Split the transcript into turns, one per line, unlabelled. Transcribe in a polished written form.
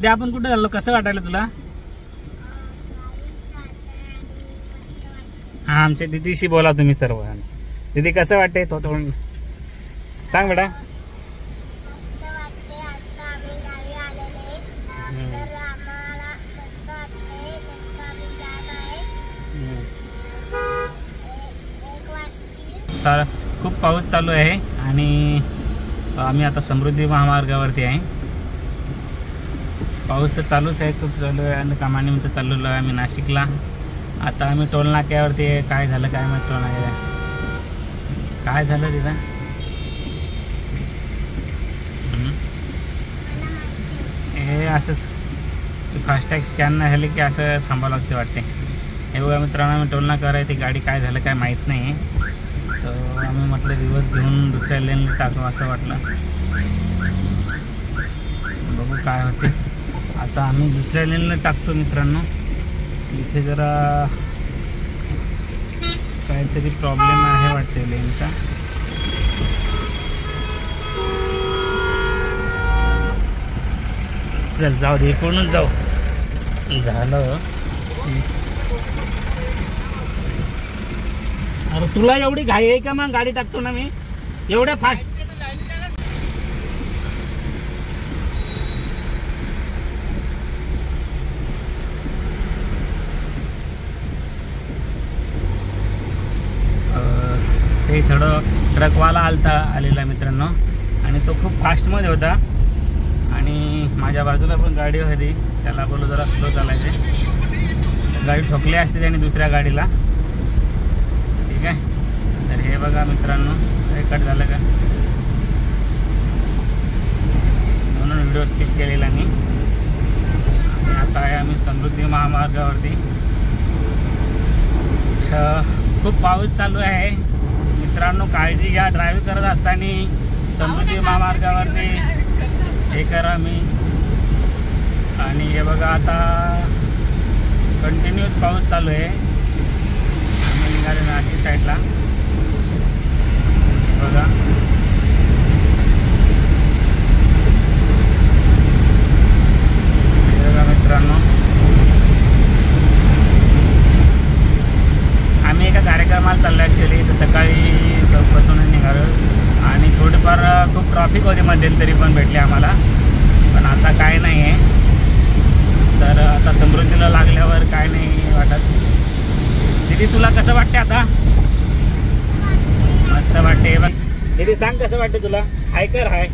दीदी आपण कुठे चाललो, कसं वाटायला तुला? हा आमच्या दीदीशी बोला तुम्ही सर्व. दीदी कसं वाटते तो थोडं सांग बेटा. सारा खूप पाऊस चालू आहे आणि आम्ही आता समृद्धी महामार्गावरती आहे. पाऊस तर चालूच आहे, खूप चालू आहे आणि कामानिमित्त चाललेलो आहे आम्ही नाशिकला. आता आम्ही टोल नाक्यावरती आहे. काय झालं काय माहिती, टोल नाक्या काय झालं तिथं? हे असंच फास्टॅग स्कॅन नाही झाले की असं थांबावं लागते वाटते. हे बघा मित्रांनो, आम्ही टोल नाक्यावर आहे. ती गाडी काय झालं काय माहीत नाही, तर आम्ही म्हटलं रिवर्स घेऊन दुसऱ्या लेनला टाकू असं वाटलं. बघू काय होते. आता आम्ही दुसऱ्या लेनला टाकतो मित्रांनो. इथे जरा काहीतरी प्रॉब्लेम आहे वाटते लेनचा. चल जाऊ दे, इकडूनच जाऊ. झालं. अरे तुला एवढी घाई आहे का? मग गाडी टाकतो ना मी एवढ्या फास्ट. ते थोडं ट्रकवाला आलेला मित्रांनो आणि तो खूप फास्टमध्ये होता आणि माझ्या बाजूला पण गाडी होती. त्याला बोललो जरा स्लो चालायचे, गाडी ठोकली असते त्याने दुसऱ्या गाडीला. ठीक आहे, तर हे बघा मित्रांनो, हे कट झालं का म्हणून व्हिडिओ स्किप केलेला मी. आणि आता आहे आम्ही समृद्धी महामार्गावरती. खूप पाऊस चालू आहे मित्रांनो, काळजी घ्या ड्रायव्हिंग करत असताना. समृद्धी महामार्गावरती हे करा मी. आणि हे बघा आता कंटिन्यूस पाऊस चालू आहे. आम्ही निघाले नाशिक साईडला. बघा मित्रांनो, आम्ही एका कार्यक्रमाला चाललो ॲक्च्युली. तर सकाळी चौकपासून निघालो आणि थोडंफार खूप ट्रॉफिक होते मध्यंतरी पण भेटले आम्हाला, पण आता काय नाही आहे. तर आता समृद्धीला लागल्यावर काय नाही वाटत. दीदी तुला कसं वाटते आता? मस्त वाटते. दीदी सांग कसं वाटते तुला? हाय कर हाय.